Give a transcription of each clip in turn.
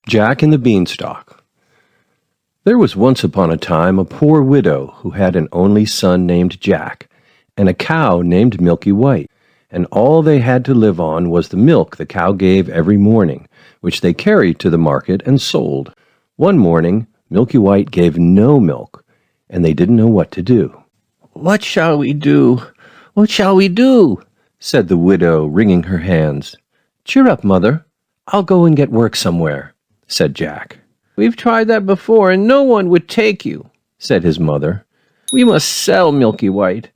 Jack and the Beanstalk. There was once upon a time a poor widow who had an only son named Jack, and a cow named Milky White, and all they had to live on was the milk the cow gave every morning, which they carried to the market and sold. One morning, Milky White gave no milk, and they didn't know what to do. "What shall we do? What shall we do?" said the widow, wringing her hands. "Cheer up, mother. I'll go and get work somewhere," said Jack. "We've tried that before, and no one would take you," said his mother. "We must sell Milky White,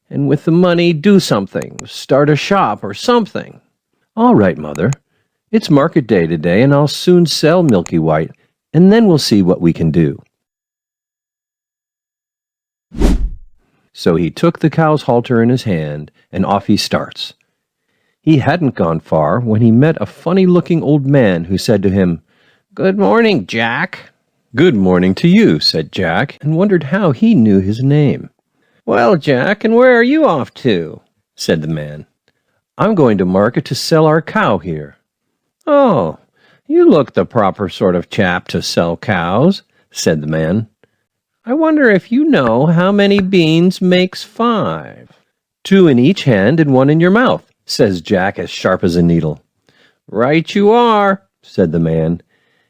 and with the money do something, start a shop or something." "All right, mother. It's market day today, and I'll soon sell Milky White, and then we'll see what we can do." So he took the cow's halter in his hand, and off he starts. He hadn't gone far when he met a funny-looking old man who said to him, "Good morning, Jack." "Good morning to you," said Jack, and wondered how he knew his name. "Well, Jack, and where are you off to?" said the man. "I'm going to market to sell our cow here." "Oh, you look the proper sort of chap to sell cows," said the man. "I wonder if you know how many beans makes 5? "2 in each hand and 1 in your mouth," says Jack, as sharp as a needle. "Right you are," said the man.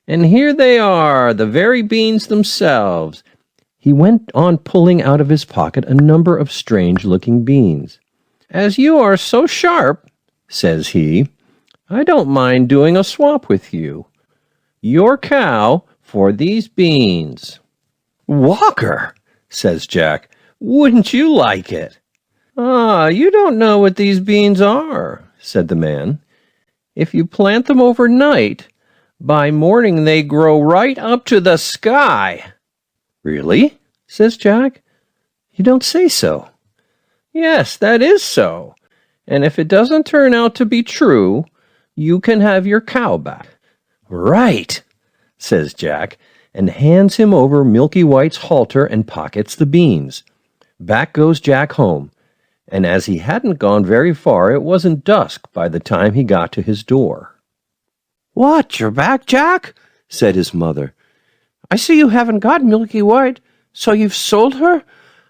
"And here they are, the very beans themselves." He went on pulling out of his pocket a number of strange-looking beans. "As you are so sharp," says he, "I don't mind doing a swap with you. Your cow for these beans." "Walker," says Jack, "wouldn't you like it?" "Ah, you don't know what these beans are," said the man. "If you plant them overnight, by morning they grow right up to the sky." "Really?" says Jack. "You don't say so." "Yes, that is so. And if it doesn't turn out to be true, you can have your cow back." "Right," says Jack, and hands him over Milky White's halter and pockets the beans. Back goes Jack home, and as he hadn't gone very far, it wasn't dusk by the time he got to his door. "What, you're back, Jack?" said his mother. "I see you haven't got Milky White, so you've sold her?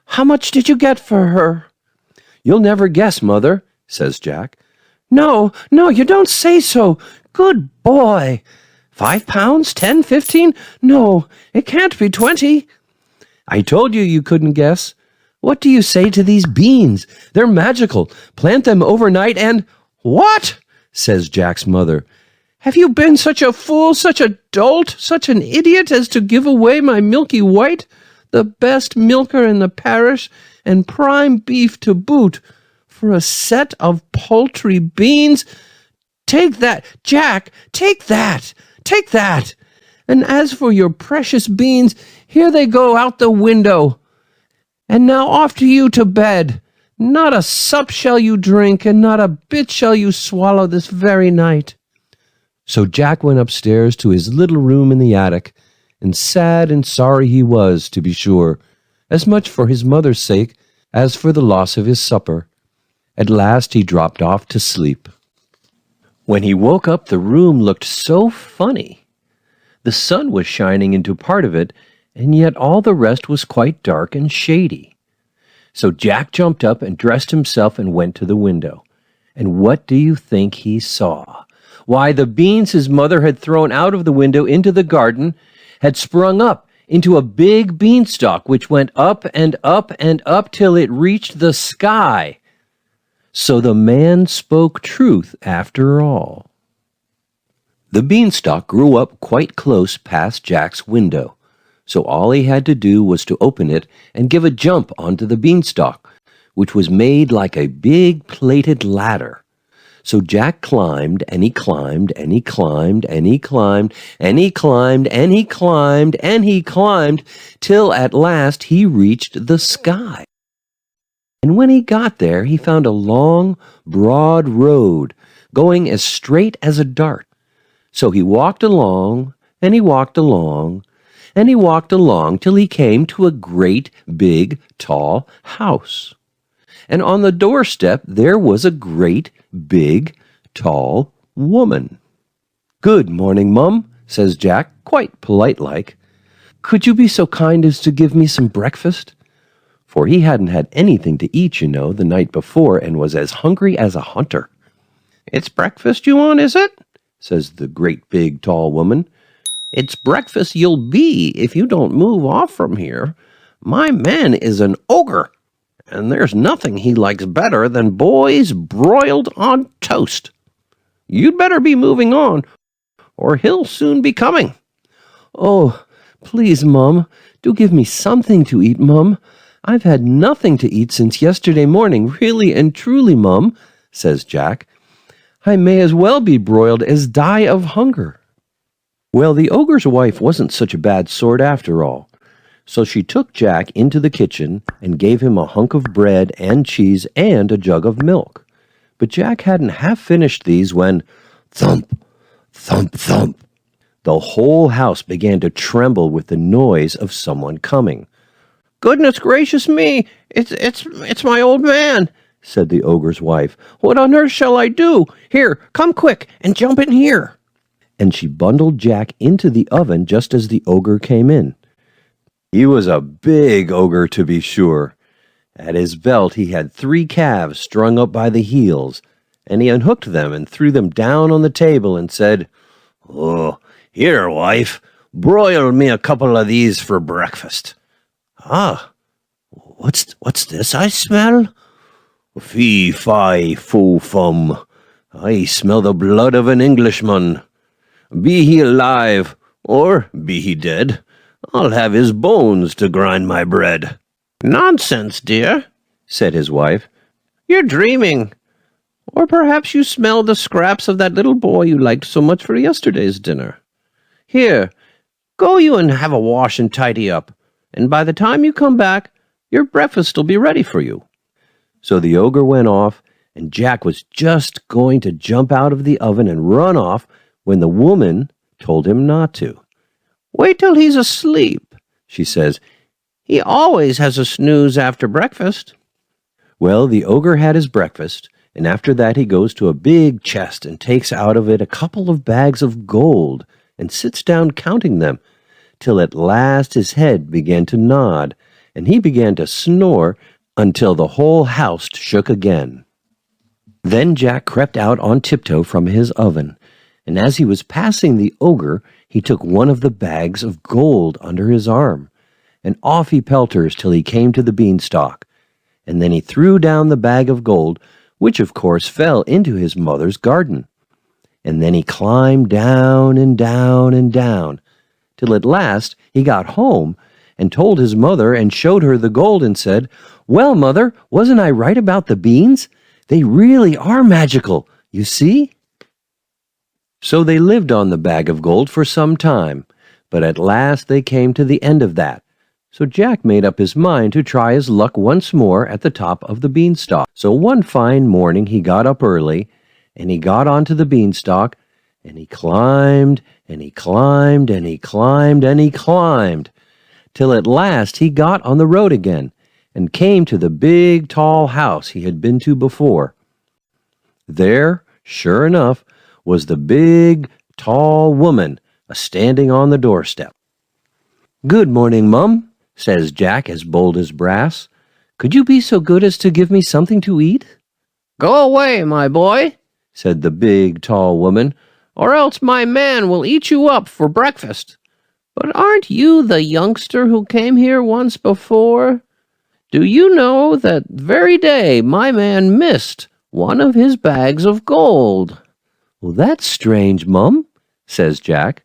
How much did you get for her?" "You'll never guess, mother," says Jack. No, you don't say so. Good boy. 5 pounds, 10, 15? No, it can't be 20. "I told you you couldn't guess. What do you say to these beans? They're magical. Plant them overnight and—" "What?" says Jack's mother. "Have you been such a fool, such a dolt, such an idiot as to give away my Milky White, the best milker in the parish, and prime beef to boot, for a set of paltry beans? Take that, Jack, take that, take that. And as for your precious beans, here they go out the window. And now off to you to bed. Not a sup shall you drink, and not a bit shall you swallow this very night." So Jack went upstairs to his little room in the attic, and sad and sorry he was, to be sure, as much for his mother's sake as for the loss of his supper. At last he dropped off to sleep. When he woke up, the room looked so funny. The sun was shining into part of it, and yet all the rest was quite dark and shady. So Jack jumped up and dressed himself and went to the window. And what do you think he saw? Why, the beans his mother had thrown out of the window into the garden had sprung up into a big beanstalk, which went up and up and up till it reached the sky. So the man spoke truth after all. The beanstalk grew up quite close past Jack's window, so all he had to do was to open it and give a jump onto the beanstalk, which was made like a big plated ladder. So Jack climbed, and he climbed, and he climbed, and he climbed, and he climbed, and he climbed, and he climbed, till at last he reached the sky. And when he got there, he found a long, broad road going as straight as a dart. So he walked along, and he walked along, and he walked along till he came to a great, big, tall house. And on the doorstep there was a great, big, tall woman. "Good morning, Mum," says Jack, quite polite-like. "Could you be so kind as to give me some breakfast?" For he hadn't had anything to eat, the night before, and was as hungry as a hunter. "It's breakfast you want, is it?" says the great big tall woman. "It's breakfast you'll be if you don't move off from here. My man is an ogre, and there's nothing he likes better than boys broiled on toast. You'd better be moving on, or he'll soon be coming." "Oh, please, Mum, do give me something to eat, Mum. I've had nothing to eat since yesterday morning, really and truly, Mum," says Jack. "I may as well be broiled as die of hunger." Well, the ogre's wife wasn't such a bad sort after all. So she took Jack into the kitchen and gave him a hunk of bread and cheese and a jug of milk. But Jack hadn't half finished these when, thump, thump, thump, the whole house began to tremble with the noise of someone coming. "Goodness gracious me, it's my old man," said the ogre's wife. "What on earth shall I do? Here, come quick and jump in here." And she bundled Jack into the oven just as the ogre came in. He was a big ogre, to be sure. At his belt he had 3 calves strung up by the heels, and he unhooked them and threw them down on the table and said, "Oh, here, wife, broil me a couple of these for breakfast." "Ah, what's this I smell?" "Fee, fi, fo, fum. I smell the blood of an Englishman. Be he alive, or be he dead, I'll have his bones to grind my bread." "Nonsense, dear," said his wife. "You're dreaming. Or perhaps you smell the scraps of that little boy you liked so much for yesterday's dinner. Here, go you and have a wash and tidy up, and by the time you come back, your breakfast'll be ready for you." So the ogre went off, and Jack was just going to jump out of the oven and run off when the woman told him not to. "Wait till he's asleep," she says. "He always has a snooze after breakfast." Well, the ogre had his breakfast, and after that he goes to a big chest and takes out of it a couple of bags of gold and sits down counting them, till at last his head began to nod, and he began to snore until the whole house shook again. Then Jack crept out on tiptoe from his oven, and as he was passing the ogre, he took one of the bags of gold under his arm, and off he pelters till he came to the beanstalk, and then he threw down the bag of gold, which of course fell into his mother's garden. And then he climbed down and down and down, till at last he got home and told his mother and showed her the gold and said, "Well, Mother, wasn't I right about the beans? They really are magical, you see?" So they lived on the bag of gold for some time, but at last they came to the end of that. So Jack made up his mind to try his luck once more at the top of the beanstalk. So one fine morning he got up early, and he got onto the beanstalk, and he climbed, and he climbed, and he climbed, and he climbed, till at last he got on the road again, and came to the big tall house he had been to before. There, sure enough, was the big, tall woman a-standing on the doorstep. "Good morning, Mum," says Jack as bold as brass. "Could you be so good as to give me something to eat?" "Go away, my boy," said the big, tall woman, "or else my man will eat you up for breakfast. But aren't you the youngster who came here once before? Do you know that very day my man missed one of his bags of gold?" "Well, that's strange, Mum," says Jack.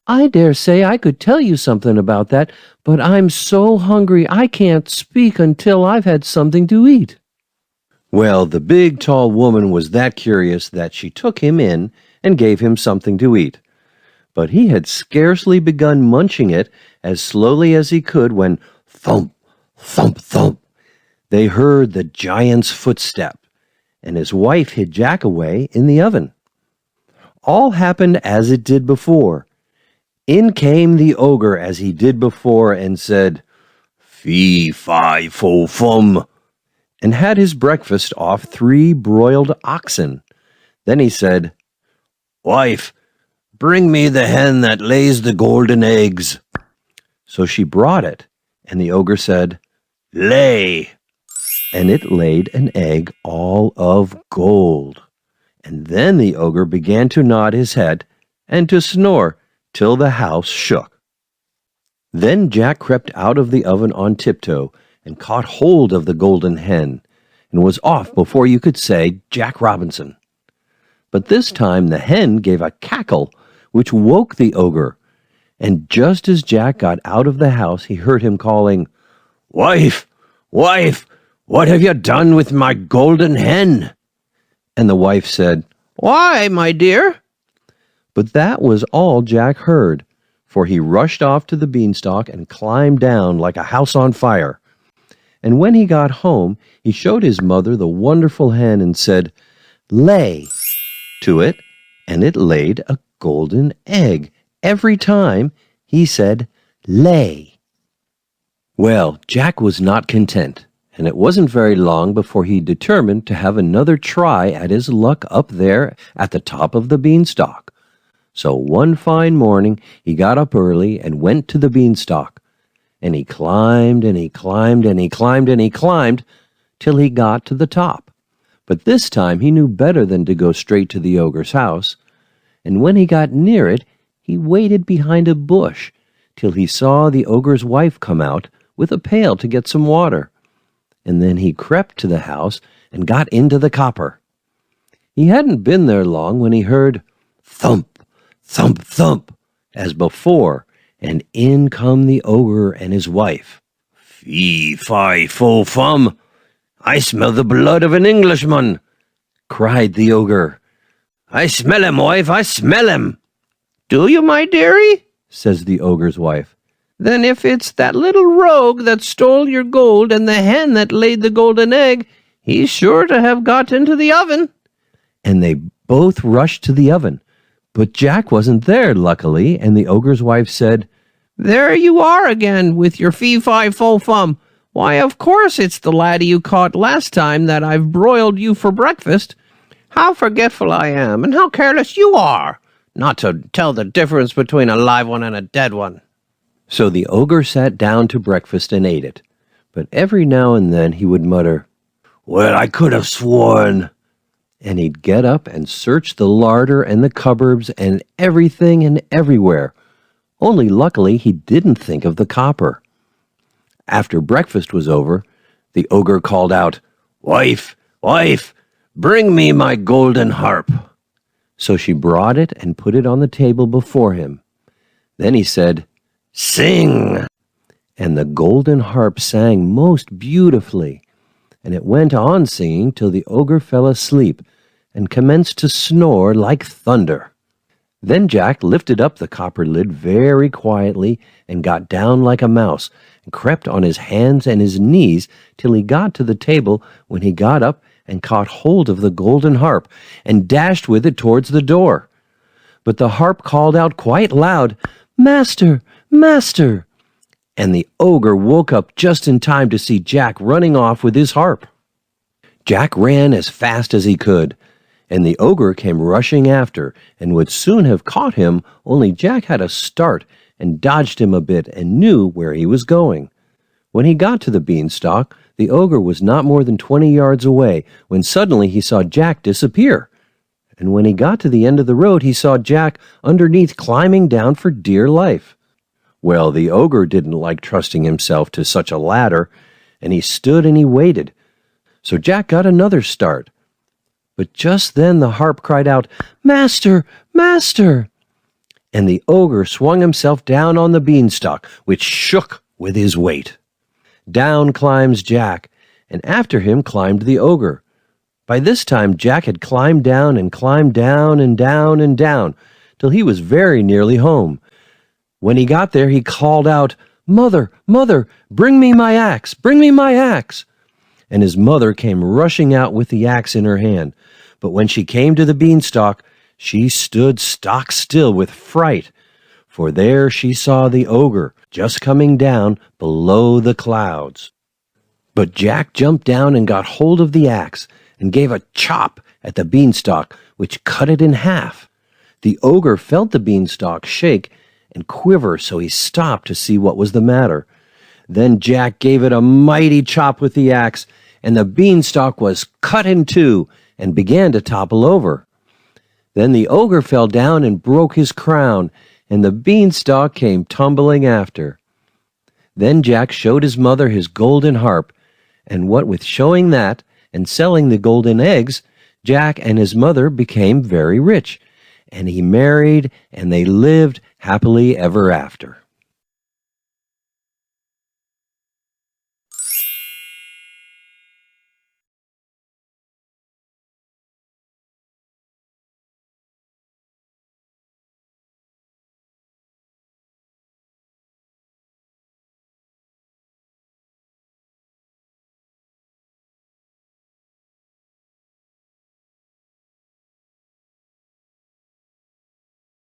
"I dare say I could tell you something about that, but I'm so hungry I can't speak until I've had something to eat." Well, the big, tall woman was that curious that she took him in and gave him something to eat. But he had scarcely begun munching it as slowly as he could when, thump, thump, thump, they heard the giant's footstep, and his wife hid Jack away in the oven. All happened as it did before. In came the ogre as he did before and said, "Fee, fi, fo, fum," and had his breakfast off 3 broiled oxen. Then he said, "Wife, bring me the hen that lays the golden eggs." So she brought it, and the ogre said, "Lay." And it laid an egg all of gold. And then the ogre began to nod his head and to snore till the house shook. Then Jack crept out of the oven on tiptoe and caught hold of the golden hen, and was off before you could say Jack Robinson. But this time the hen gave a cackle which woke the ogre, and just as Jack got out of the house he heard him calling, "Wife, wife, what have you done with my golden hen?" And the wife said, "Why, my dear?" But that was all Jack heard, for he rushed off to the beanstalk and climbed down like a house on fire. And when he got home, he showed his mother the wonderful hen and said, "Lay," to it, and it laid a golden egg every time he said, "Lay." Well, Jack was not content, and it wasn't very long before he determined to have another try at his luck up there at the top of the beanstalk. So one fine morning he got up early and went to the beanstalk, and he climbed and he climbed and he climbed and he climbed till he got to the top. But this time he knew better than to go straight to the ogre's house, and when he got near it he waited behind a bush till he saw the ogre's wife come out with a pail to get some water, and then he crept to the house and got into the copper. He hadn't been there long when he heard thump, thump, thump, as before, and in come the ogre and his wife. "Fee, fi, fo, fum, I smell the blood of an Englishman," cried the ogre. "I smell him, wife, I smell him." "Do you, my dearie?" says the ogre's wife. "Then if it's that little rogue that stole your gold and the hen that laid the golden egg, he's sure to have got into the oven." And they both rushed to the oven. But Jack wasn't there, luckily, and the ogre's wife said, "There you are again, with your fee-fi-fo-fum. Why, of course it's the laddie you caught last time that I've broiled you for breakfast. How forgetful I am, and how careless you are, not to tell the difference between a live one and a dead one." So the ogre sat down to breakfast and ate it, but every now and then he would mutter, "Well, I could have sworn," and he'd get up and search the larder and the cupboards and everything and everywhere, only luckily he didn't think of the copper. After breakfast was over, the ogre called out, "Wife, wife, bring me my golden harp." So she brought it and put it on the table before him. Then he said, "Sing!" And the golden harp sang most beautifully, and it went on singing till the ogre fell asleep and commenced to snore like thunder. Then Jack lifted up the copper lid very quietly and got down like a mouse and crept on his hands and his knees till he got to the table, when he got up and caught hold of the golden harp and dashed with it towards the door. But the harp called out quite loud, "Master, master!" And the ogre woke up just in time to see Jack running off with his harp. Jack ran as fast as he could, and the ogre came rushing after and would soon have caught him, only Jack had a start and dodged him a bit and knew where he was going. When he got to the beanstalk, the ogre was not more than 20 yards away when suddenly he saw Jack disappear. And when he got to the end of the road, he saw Jack underneath climbing down for dear life. Well, the ogre didn't like trusting himself to such a ladder, and he stood and he waited. So Jack got another start. But just then the harp cried out, "Master, master!" And the ogre swung himself down on the beanstalk, which shook with his weight. Down climbs Jack, and after him climbed the ogre. By this time Jack had climbed down and climbed down and down and down, till he was very nearly home. When he got there he called out, "Mother, mother, bring me my axe, bring me my axe!" And his mother came rushing out with the axe in her hand. But when she came to the beanstalk, she stood stock still with fright, for there she saw the ogre just coming down below the clouds. But Jack jumped down and got hold of the axe and gave a chop at the beanstalk, which cut it in half. The ogre felt the beanstalk shake and quiver, so he stopped to see what was the matter. Then Jack gave it a mighty chop with the axe, and the beanstalk was cut in two and began to topple over. Then the ogre fell down and broke his crown, and the beanstalk came tumbling after. Then Jack showed his mother his golden harp, and what with showing that and selling the golden eggs, Jack and his mother became very rich, and he married, and they lived happily ever after.